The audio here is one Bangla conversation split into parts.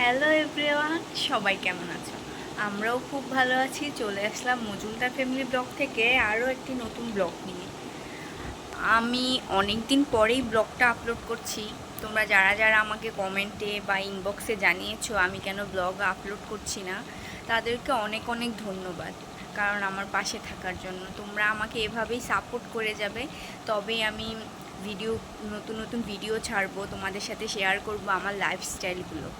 হ্যালো এভরিওয়ান, সবাই কেমন আছো? আমরাও খুব ভালো আছি। চলে আসলাম মজুমদার ফ্যামিলি ব্লগ থেকে আরও একটি নতুন ব্লগ নিয়ে। আমি অনেক দিন পরেই ব্লগটা আপলোড করছি। তোমরা যারা যারা আমাকে কমেন্টে বা ইনবক্সে জানিয়েছো আমি কেন ব্লগ আপলোড করছি না, তাদেরকে অনেক অনেক ধন্যবাদ। কারণ আমার পাশে থাকার জন্য তোমরা আমাকে এভাবেই সাপোর্ট করে যাবে, তবেই আমি ভিডিও নতুন নতুন ভিডিও ছাড়বো, তোমাদের সাথে শেয়ার করবো আমার লাইফস্টাইলগুলো।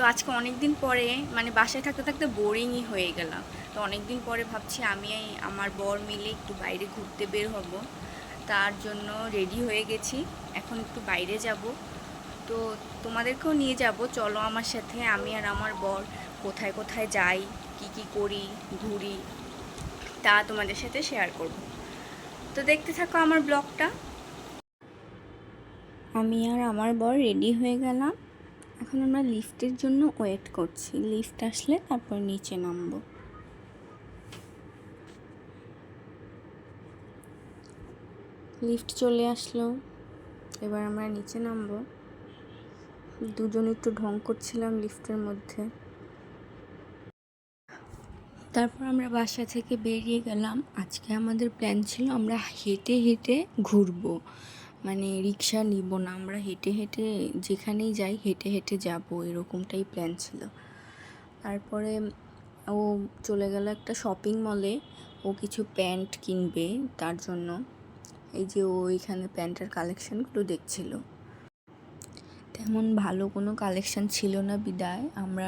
তো আজকে অনেক দিন পরে বাসায় থাকতে থাকতে বোরিংই হয়ে গেলাম। তো অনেক দিন পরে ভাবছি আমি আমার বর মিলে একটু বাইরে ঘুরতে বের হব। তার জন্য রেডি হয়ে গেছি, এখন একটু বাইরে যাব। তো তোমাদেরকেও নিয়ে যাব, চলো আমার সাথে। আমি আর আমার বর কোথায় কোথায় যাই, কি কি করি, ঘুরি, তা তোমাদের সাথে শেয়ার করব। তো দেখতে থাকো আমার ব্লগটা। আমি আর আমার বর রেডি হয়ে গেলাম। এখন আমরা লিফটের জন্য ওয়েট করছি, লিফট আসলে তারপর নিচে নামবো। লিফট চলে আসলো, এবার আমরা নিচে নামবো। দুজন একটু ঢং করছিলাম লিফটের মধ্যে। তারপর আমরা বাসা থেকে বেরিয়ে গেলাম। আজকে আমাদের প্ল্যান ছিল আমরা হেঁটে হেঁটে ঘুরবো, রিক্সা নিব না, আমরা হেঁটে হেঁটে যেখানেই যাই হেঁটে হেঁটে যাব, এরকমটাই প্ল্যান ছিল। তারপরে ও চলে গেল একটা শপিং মলে, ও কিছু প্যান্ট কিনবে তার জন্য। এই যে ও এখানে প্যান্টের কালেকশানগুলো দেখছিল। তেমন ভালো কোনো কালেকশান ছিল না বিদায় আমরা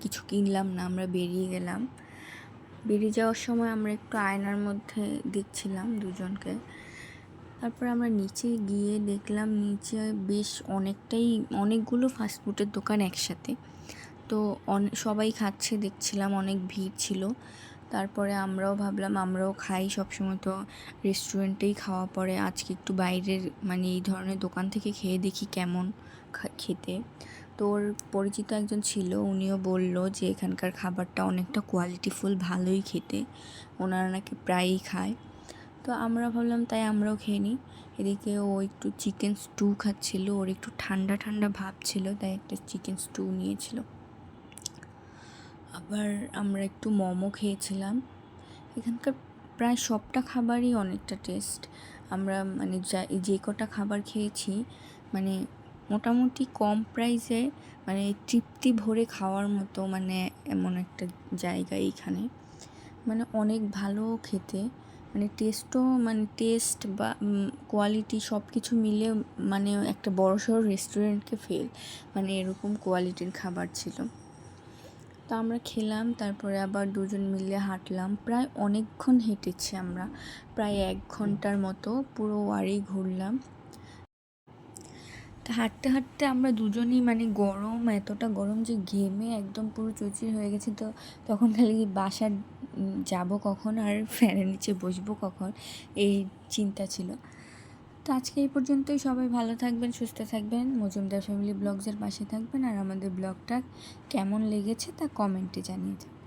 কিছু কিনলাম না, আমরা বেরিয়ে গেলাম। বেরিয়ে যাওয়ার সময় আমরা একটু আয়নার মধ্যে দেখছিলাম দুজনকে। তারপর আমরা নিচে গিয়ে দেখলাম নিচে বেশ অনেকগুলো ফাস্টফুডের দোকান একসাথে। তো সবাই খাচ্ছে দেখছিলাম, অনেক ভিড় ছিল। তারপরে আমরাও ভাবলাম আমরাও খাই, সবসময় তো রেস্টুরেন্টেই খাওয়া পড়ে, আজকে একটু বাইরের এই ধরনের দোকান থেকে খেয়ে দেখি কেমন খেতে। তো ওর পরিচিত একজন ছিল, উনিও বলল যে এখানকার খাবারটা অনেকটা কোয়ালিটিফুল, ভালোই খেতে, ওনারা নাকি প্রায়ই খায়। তো আমরা ভাবলাম তাই আমরাও খেয়ে নিই। এদিকে ও একটু চিকেন স্টু খাচ্ছিল, ওর একটু ঠান্ডা ঠান্ডা ভাব ছিল, তাই একটা চিকেন স্টু নিয়েছিল। আবার আমরা একটু মোমো খেয়েছিলাম। এখানকার প্রায় সবটা খাবারই অনেকটা টেস্ট। আমরা যে কটা খাবার খেয়েছি মোটামুটি কম প্রাইসে তৃপ্তি ভরে খাওয়ার মতো এমন একটা জায়গা এইখানে। অনেক ভালো খেতে, টেস্টও টেস্ট বা কোয়ালিটি সব কিছু মিলে একটা বড়সড় রেস্টুরেন্টকে ফেল, এরকম কোয়ালিটির খাবার ছিল। তো আমরা খেলাম, তারপরে আবার দুজন মিলে হাঁটলাম। প্রায় অনেকক্ষণ হেঁটেছি আমরা, প্রায় 1 ঘন্টার মতো পুরো ওয়ারি ঘুরলাম। তা হাঁটতে হাঁটতে আমরা দুজনই গরম, এতটা গরম যে ঘেমে একদম পুরো চৌচির হয়ে গেছে। তো তখন খালি বাসার যাব কখন আর ফ্যানের নিচে বসবো কখন, এই চিন্তা ছিল। তো আজকে এই পর্যন্তই। সবাই ভালো থাকবেন, সুস্থ থাকবেন, মজুমদার ফ্যামিলি ব্লগসের পাশে থাকবেন, আর আমাদের ব্লগটা কেমন লেগেছে তা কমেন্টে জানিয়ে যাবেন।